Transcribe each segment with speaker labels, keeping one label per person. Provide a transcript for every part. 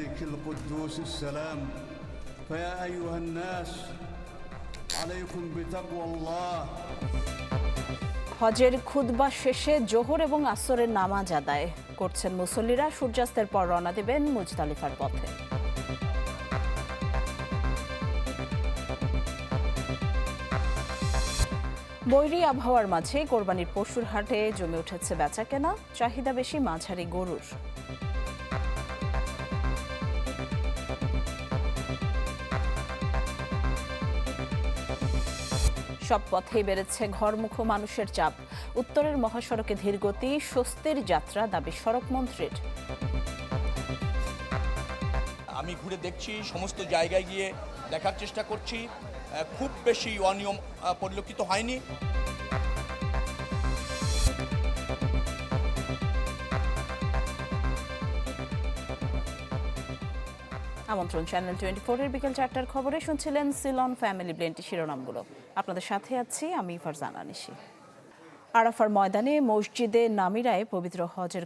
Speaker 1: الملك القدوس السلام فيا أيها الناس عليكم بتقوى الله
Speaker 2: হজের খুতবা শেষে জোহর এবং আসরের নামাজ আদায় করছেন মুসল্লিরা। সূর্যাস্তের পর রওনা দেবেন মুজদালিফার পথে। বৈরী আবহাওয়ার মাঝে কোরবানির পশুর হাটে জমে উঠেছে বেচাকেনা। চাহিদা বেশি মাঝারি গরুর। সব পথেই বেড়েছে ঘরমুখো মানুষের চাপ। উত্তরের মহাসড়কে ধীরগতি, স্বস্তির যাত্রা দাবি সড়ক মন্ত্রীর।
Speaker 3: আমি ঘুরে দেখছি, সমস্ত জায়গায় গিয়ে দেখার চেষ্টা করছি, খুব বেশি অনিয়ম পরিলক্ষিত হয়নি।
Speaker 2: আমন্ত্রণ চ্যানেল 24-এর বিকেল 4টার খবরে শুনছিলেন সিলন ফ্যামিলি ব্লেন্টি শিরোনামগুলো। আপনাদের সাথে আছি আমি ফারজানা নিশি। আরাফার ময়দানে মসজিদে নামিরায় পবিত্র হজের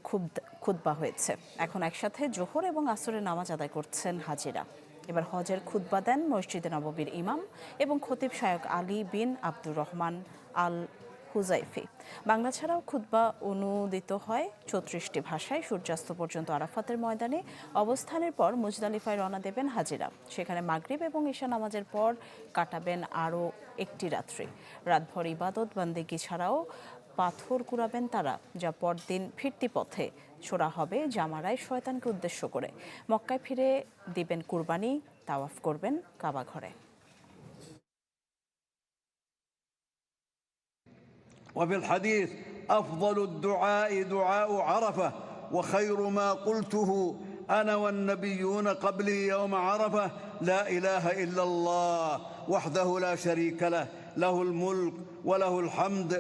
Speaker 2: খুতবা হয়েছে। এখন একসাথে জোহর এবং আসরের নামাজ আদায় করছেন হাজিরা। এবার হজের খুতবা দেন মসজিদে নববীর ইমাম এবং খতিব শায়ক আলী বিন আব্দুর রহমান আল হুজাইফি। বাংলা ছাড়াও খুতবা অনুদিত হয় 34টি ভাষায়। সূর্যাস্ত পর্যন্ত আরাফাতের ময়দানে অবস্থানের পর মুজদালিফায় রওনা দেবেন হাজিরা। সেখানে মাগরিব এবং ঈশা নামাজের পর কাটাবেন আরও একটি রাত্রি। রাতভর ইবাদত বান্দেগি ছাড়াও পাথর কুড়াবেন তারা, যা পরদিন ফিরতি পথে ছোড়া হবে জামারায় শয়তানকে উদ্দেশ্য করে। মক্কায় ফিরে দিবেন কুরবানি, তাওয়াফ করবেন কাবা ঘরে।
Speaker 1: وفي الحديث أفضل الدعاء دعاء عرفة وخير ما قلته أنا والنبيون قبلي يوم عرفة لا إله إلا الله وحده لا شريك له له الملك وله الحمد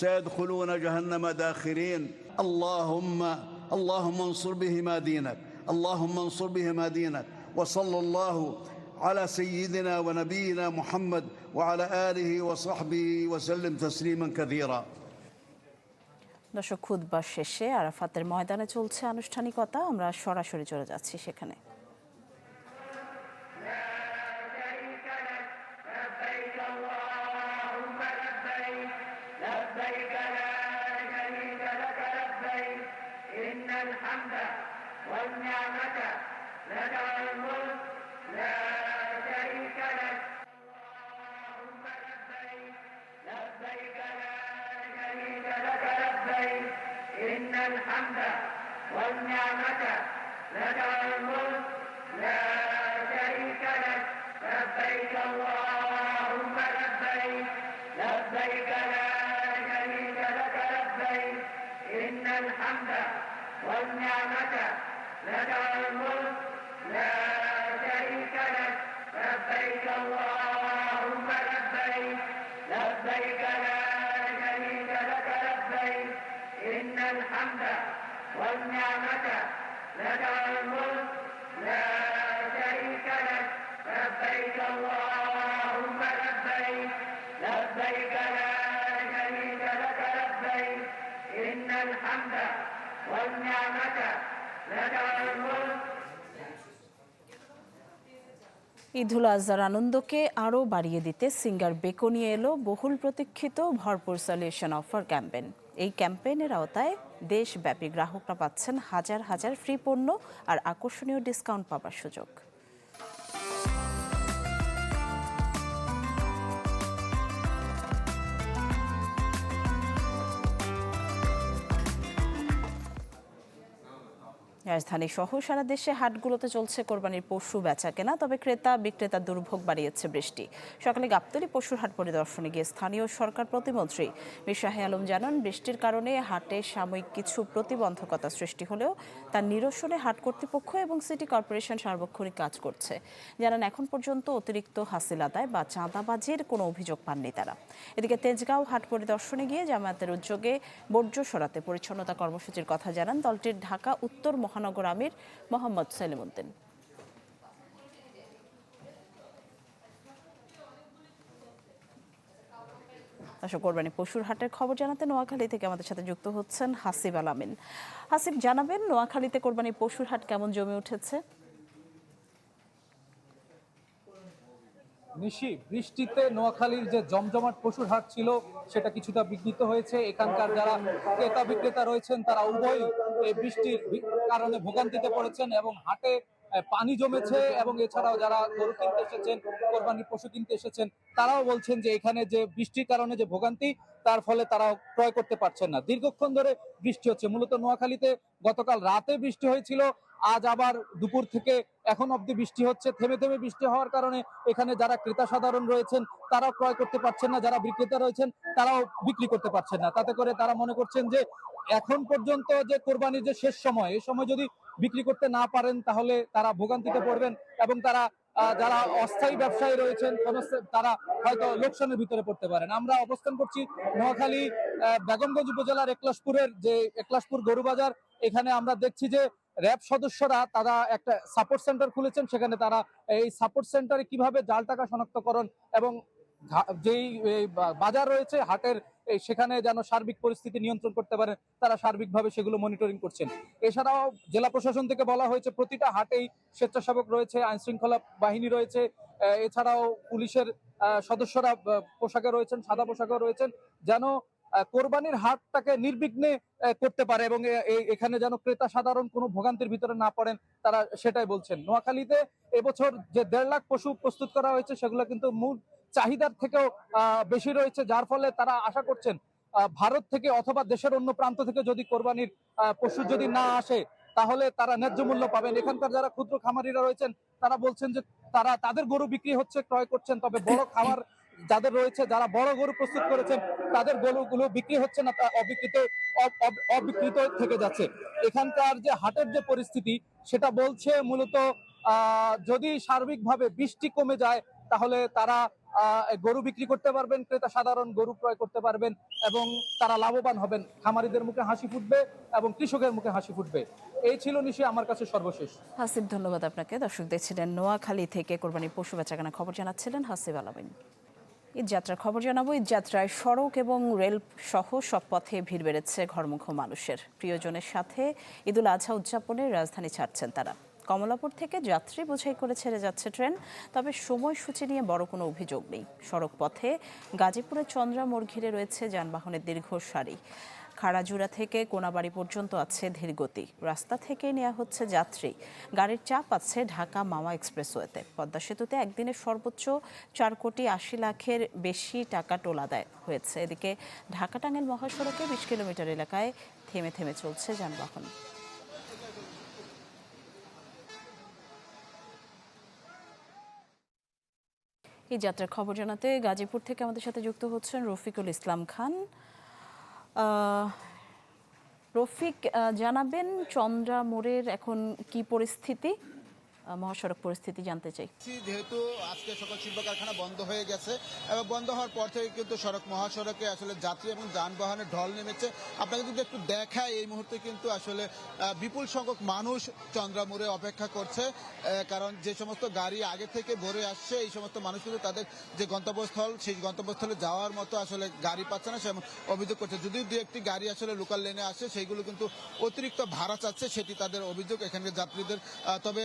Speaker 1: سيدخلون جهنم داخرين اللهم انصر بهما دينك اللهم انصر بهما دينك وصلى الله على سيدنا ونبينا محمد وعلى آله وصحبه وسلم تسليما كثيرا।
Speaker 2: দর্শক, খুতবা শেষে আরাফাতের ময়দানে চলছে আনুষ্ঠানিকতা। আমরা সরাসরি চলে যাচ্ছি সেখানে।
Speaker 4: إن الحمد والنعمة لك والملك لا شريك لك لبيك اللهم لبيك لبيك لا شريك لك لبيك إن الحمد والنعمة لك والملك لا شريك لك لبيك اللهم لبيك لبيك لا شريك لك لبيك إن الحمد والنعمة لك والملك لا شريك لك لبيك اللهم لبيك لبيك لا شريك لك لبيك إن الحمد والنعمة لك والملك।
Speaker 2: ঈদুল আজহার আনন্দকে আরও বাড়িয়ে দিতে সিঙ্গার বেকো নিয়ে এলো বহুল প্রতীক্ষিত ভরপুর সলিউশন অফার ক্যাম্পেইন। এই ক্যাম্পেইনের আওতায় দেশব্যাপী গ্রাহকরা পাচ্ছেন হাজার হাজার ফ্রি পণ্য আর আকর্ষণীয় ডিসকাউন্ট পাওয়ার সুযোগ। রাজধানী সহ সারা দেশে হাটগুলোতে চলছে কোরবানির পশু বেচা কেনা। তবে ক্রেতা বিক্রেতা দুর্ভোগ বাড়িয়েছে বৃষ্টি। সকালে গাবতলী পশুর হাট পরিদর্শনে গিয়ে স্থানীয় সরকার প্রতিমন্ত্রী মীর শাহে আলম জানান, বৃষ্টির কারণে হাটে সাময়িক কিছু প্রতিবন্ধকতা সৃষ্টি হলেও তার নিরসনে হাট কর্তৃপক্ষ এবং সিটি কর্পোরেশন সার্বক্ষণিক কাজ করছে। জানান, এখন পর্যন্ত অতিরিক্ত হাসিল আদায় বা চাঁদাবাজির কোনো অভিযোগ পাননি তারা। এদিকে তেজগাঁও হাট পরিদর্শনে গিয়ে জামায়াতের উদ্যোগে বর্জ্য সরাতে পরিচ্ছন্নতা কর্মসূচির কথা জানান দলটির ঢাকা উত্তর মহানগর আমির মোহাম্মদ সেলিমউদ্দিন। কোরবানি পশুর হাটের খবর জানাতে নোয়াখালী থেকে আমাদের সাথে যুক্ত হচ্ছেন হাসিব আল আমিন। হাসিব, জানাবেন নোয়াখালীতে কোরবানি পশুর হাট কেমন জমে উঠেছে?
Speaker 5: নিশি, বৃষ্টিতে নোয়াখালীর যে জমজমাট পশুর হাট ছিল সেটা কিছুটা বিঘ্নিত হয়েছে। এখানকার যারা ক্রেতা বিক্রেতা রয়েছেন তারা উভয়ই এই বৃষ্টির কারণে ভোগান্তিতে পড়েছেন এবং হাটে পানি জমেছে। এবং এছাড়াও যারা গরু কিনতে এসেছেন, কোরবানির পশু কিনতে এসেছেন, তারাও বলছেন যে এখানে যে বৃষ্টির কারণে যে ভোগান্তি, তার ফলে তারা ক্রয় করতে পারছেন না। দীর্ঘক্ষণ ধরে বৃষ্টি হচ্ছে। মূলত নোয়াখালীতে গতকাল রাতে বৃষ্টি হয়েছিল, আজ আবার দুপুর থেকে এখন অব্দি বৃষ্টি হচ্ছে। থেমে থেমে বৃষ্টি হওয়ার কারণে এখানে যারা ক্রেতা সাধারণ রয়েছেন তারাও ক্রয় করতে পারছেন না, যারা বিক্রেতা রয়েছেন তারাও বিক্রি করতে পারছেন না। তাতে করে তারা মনে করছেন যে এখন পর্যন্ত যে কোরবানির যে শেষ সময়, এই সময় যদি বিক্রি করতে না পারেন তাহলে তারা ভোগান্তিতে পড়বেন এবং তারা যারা অস্থায়ী ব্যবসায়ী রয়েছেন তারা হয়তো লোকসানের ভিতরে পড়তে পারেন। আমরা অবস্থান করছি নোয়াখালী বেগমগঞ্জ উপজেলার একলাশপুর গরুবাজার। এখানে আমরা দেখছি যে র্যাব সদস্যরা তারা একটা সাপোর্ট সেন্টার খুলেছেন। সেখানে তারা এই সাপোর্ট সেন্টারে কিভাবে জাল টাকা শনাক্তকরণ এবং যেই বাজার রয়েছে হাটের, সেখানে যেন সার্বিক পরিস্থিতি নিয়ন্ত্রণ করতে পারে, তারা সার্বিকভাবে সেগুলো মনিটরিং করছেন। এছাড়াও জেলা প্রশাসন থেকে বলা হয়েছে প্রতিটা হাটেই স্বেচ্ছাসেবক রয়েছে, আইন শৃঙ্খলা বাহিনী রয়েছে, এছাড়াও পুলিশের সদস্যরা পোশাকে রয়েছেন, সাদা পোশাকে রয়েছেন, যেন কোরবানির হাটটাকে নির্বিঘ্নে করতে পারে এবং এখানে যেন ক্রেতা সাধারণ কোনো ভোগান্তির ভিতরে না পড়েন, তারা সেটাই বলছেন। নোয়াখালীতে এবছর যে 1.5 লাখ পশু প্রস্তুত করা হয়েছে সেগুলো কিন্তু মূল চাহিদার থেকেও বেশি রয়েছে, যার ফলে তারা আশা করছেন ভারত থেকে অথবা দেশের অন্য প্রান্ত থেকে যদি কোরবানির পশু যদি না আসে তাহলে তারা ন্যায্য মূল্য পাবেন। এখানকার যারা ক্ষুদ্র খামারিরা রয়েছেন তারা বলছেন যে তারা তাদের গরু বিক্রি হচ্ছে, ক্রয় করছেন, তবে বড় খামার যাদের রয়েছে, যারা বড় গরু প্রস্তুত করেছেন তাদের গরুগুলো বিক্রি হচ্ছে না, অবিকৃত থেকে যাচ্ছে। এখানকার যে হাটের যে পরিস্থিতি সেটা বলছে মূলত যদি সার্বিকভাবে বৃষ্টি কমে যায় তাহলে তারা গরু বিক্রি করতে পারবেন, ক্রেতা সাধারণ গরু ক্রয় করতে পারবেন এবং তারা লাভবান হবেন। খামারিদের মুখে হাসি ফুটবে এবং কৃষকের মুখে হাসি ফুটবে। এই ছিল নিশি আমার কাছে সর্বশেষ।
Speaker 2: হাসিব, ধন্যবাদ আপনাকে। দর্শক দেখছিলেন নোয়াখালী থেকে কোরবানির পশু বেচাকেনা খবর জানাচ্ছিলেন হাসিব আলামিন। ঈদযাত্রার খবর জানাবো। ঈদযাত্রায় সড়ক এবং রেল সহ সব পথে ভিড় বেড়েছে ঘরমুখো মানুষের। প্রিয়জনের সাথে ঈদুল আজহা উদযাপনে রাজধানী ছাড়ছেন তারা। কমলাপুর থেকে যাত্রী বোঝাই করে ছেড়ে যাচ্ছে ট্রেন, তবে সময়সূচি নিয়ে বড় কোনো অভিযোগ নেই। সড়ক পথে গাজীপুরের চন্দ্রা মোড় ঘিরে রয়েছে যানবাহনের দীর্ঘ সারি। খাড়াজুড়া থেকে কোনাবাড়ি পর্যন্ত আছে ধীরগতি। রাস্তা থেকে নেওয়া হচ্ছে যাত্রী। গাড়ির চাপ আছে ঢাকা মাওয়া এক্সপ্রেসওয়েতে। পদ্মা সেতুতে একদিনে সর্বোচ্চ 4,80,00,000-এর বেশি টাকা টোল আদায় হয়েছে। এদিকে ঢাকা টাঙ্গাইল মহাসড়কে 20 কিলোমিটার এলাকায় থেমে থেমে চলছে যানবাহন। এই যাত্রার খবর জানাতে গাজীপুর থেকে আমাদের সাথে যুক্ত হচ্ছেন রফিকুল ইসলাম খান। রফিক, জানাবেন চন্দ্রা মোড়ের এখন কি পরিস্থিতি, মহাসড়ক পরিস্থিতি জানতে চাই।
Speaker 6: যেহেতু আজকে সকল শিল্প কারখানা বন্ধ হয়ে গেছে এবং বন্ধ হওয়ার পর থেকে কিন্তু মহাসড়কে আসলে যাত্রী এবং যানবাহনের ঢল নেমেছে। আপনাকে যদি একটু দেখায়, এই মুহূর্তে কিন্তু আসলে বিপুল সংখ্যক মানুষ চন্দ্রা মোড়ে অপেক্ষা করছে, কারণ যে সমস্ত গাড়ি আগে থেকে ভরে আসছে এই সমস্ত মানুষ কিন্তু তাদের যে গন্তব্যস্থল সেই গন্তব্যস্থলে যাওয়ার মতো আসলে গাড়ি পাচ্ছে না, সেমন অভিযোগ করছে। যদিও দু একটি গাড়ি আসলে লোকাল লেনে আসে, সেইগুলো কিন্তু অতিরিক্ত ভাড়া চাচ্ছে, সেটি তাদের অভিযোগ এখানকার যাত্রীদের। তবে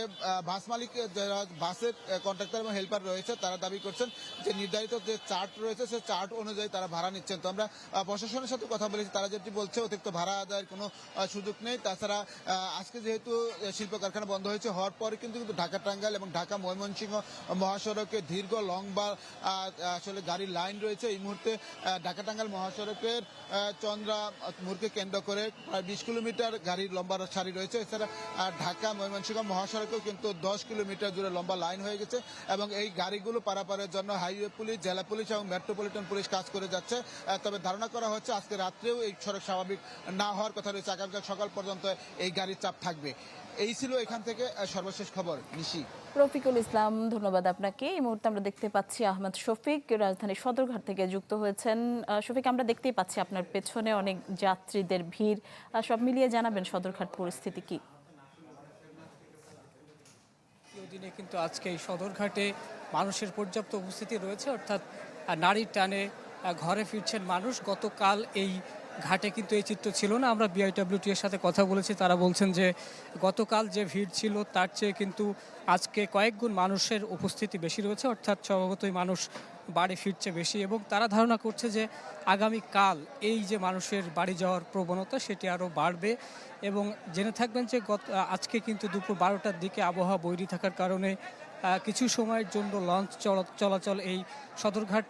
Speaker 6: বাস মালিক, যারা বাসের কন্ট্রাক্টর এবং হেল্পার রয়েছে, তারা দাবি করছেন যে নির্ধারিত যে চার্ট রয়েছে সেই চার্ট অনুযায়ী তারা ভাড়া নিচ্ছেন। তো আমরা প্রশাসনের সাথে কথা বলেছি, তারা যেটি বলছে অতিরিক্ত ভাড়া আদায়ের কোনো সুযোগ নেই। তাছাড়া আজকে যেহেতু শিল্প কারখানা বন্ধ হয়েছে, হওয়ার পরে কিন্তু ঢাকা টাঙ্গাইল এবং ঢাকা ময়মনসিংহ মহাসড়কে দীর্ঘ লম্বা আসলে গাড়ির লাইন রয়েছে। এই মুহূর্তে ঢাকা টাঙ্গাইল মহাসড়কের চন্দ্রা মোড়কে কেন্দ্র করে প্রায় 20 কিলোমিটার গাড়ির লম্বা সারি রয়েছে। এছাড়া ঢাকা ময়মনসিংহ মহাসড়কেও কিন্তু 10 কিলোমিটার জুড়ে লম্বা লাইন হয়ে গেছে এবং এই গাড়িগুলো পারাপারের জন্য হাইওয়ে পুলিশ, জেলা পুলিশ এবং মেট্রোপলিটন পুলিশ কাজ করে যাচ্ছে। তবে ধারণা করা হচ্ছে আজকে রাত্রেও এই সড়ক স্বাভাবিক না হওয়ার কথা রয়েছে, আগামীকাল সকাল পর্যন্ত এই গাড়ির চাপ থাকবে। এই ছিল এখান থেকে সর্বশেষ খবর। নিশি।
Speaker 2: রফিকুল ইসলাম, ধন্যবাদ আপনাকে। এই মুহূর্তে আমরা দেখতে পাচ্ছি আহমদ শফিক রাজধানীর সদরঘাট থেকে যুক্ত হয়েছেন। শফিক, আমরা দেখতেই পাচ্ছি আপনার পেছনে অনেক যাত্রীদের ভিড়, সব মিলিয়ে জানাবেন সদরঘাট পরিস্থিতি কি?
Speaker 7: দিনে কিন্তু আজকে এই সদরঘাটে মানুষের পর্যাপ্ত উপস্থিতি রয়েছে, অর্থাৎ নারীর টানে ঘরে ফিরছেন মানুষ। গতকাল এই ঘাটে কিন্তু এই চিত্র ছিল না। আমরা বিআইডব্লিউটি এর সাথে কথা বলেছি, তারা বলছেন যে গতকাল যে ভিড় ছিল তার চেয়ে কিন্তু আজকে কয়েক গুণ মানুষের উপস্থিতি বেশি রয়েছে, অর্থাৎ স্বভাবতই মানুষ বাড়ি ফিরছে বেশি, এবং তারা ধারণা করছে যে আগামীকাল এই যে মানুষের বাড়ি যাওয়ার প্রবণতা সেটি আরও বাড়বে। এবং জেনে থাকবেন যে আজকে কিন্তু দুপুর 12টার দিকে আবহাওয়া বৈরী থাকার কারণে কিছু সময়ের জন্য লঞ্চ চলাচল এই সদরঘাট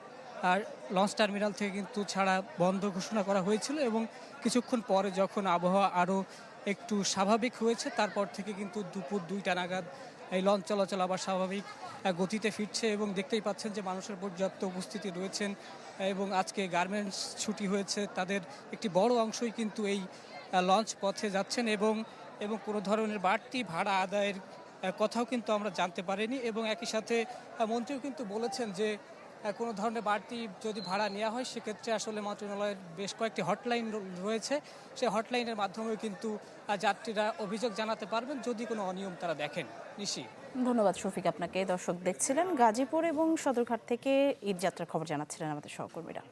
Speaker 7: আর লঞ্চ টার্মিনাল থেকে কিন্তু ছাড়া বন্ধ ঘোষণা করা হয়েছিল, এবং কিছুক্ষণ পরে যখন আবহাওয়া আরও একটু স্বাভাবিক হয়েছে তারপর থেকে কিন্তু দুপুর 2টা নাগাদ এই লঞ্চ চলাচল আবার স্বাভাবিক গতিতে ফিরছে। এবং দেখতেই পাচ্ছেন যে মানুষের পর্যাপ্ত উপস্থিতি রয়েছেন, এবং আজকে গার্মেন্টস ছুটি হয়েছে, তাদের একটি বড় অংশই কিন্তু এই লঞ্চ পথে যাচ্ছেন, এবং কোনো ধরনের বাড়তি ভাড়া আদায়ের কথাও কিন্তু আমরা জানতে পারিনি। এবং একই সাথে মন্ত্রীও কিন্তু বলেছেন যে কোনো ধরনের বাড়তি যদি ভাড়া নেওয়া হয় সেক্ষেত্রে আসলে মন্ত্রণালয়ের বেশ কয়েকটি হটলাইন রয়েছে, সেই হটলাইনের মাধ্যমেও কিন্তু যাত্রীরা অভিযোগ জানাতে পারবেন যদি কোনো অনিয়ম তারা দেখেন। নিশি,
Speaker 2: ধন্যবাদ শফিক আপনাকে। দর্শক দেখছিলেন গাজীপুর এবং সদরঘাট থেকে ঈদ যাত্রার খবর জানাচ্ছিলেন আমাদের সহকর্মীরা।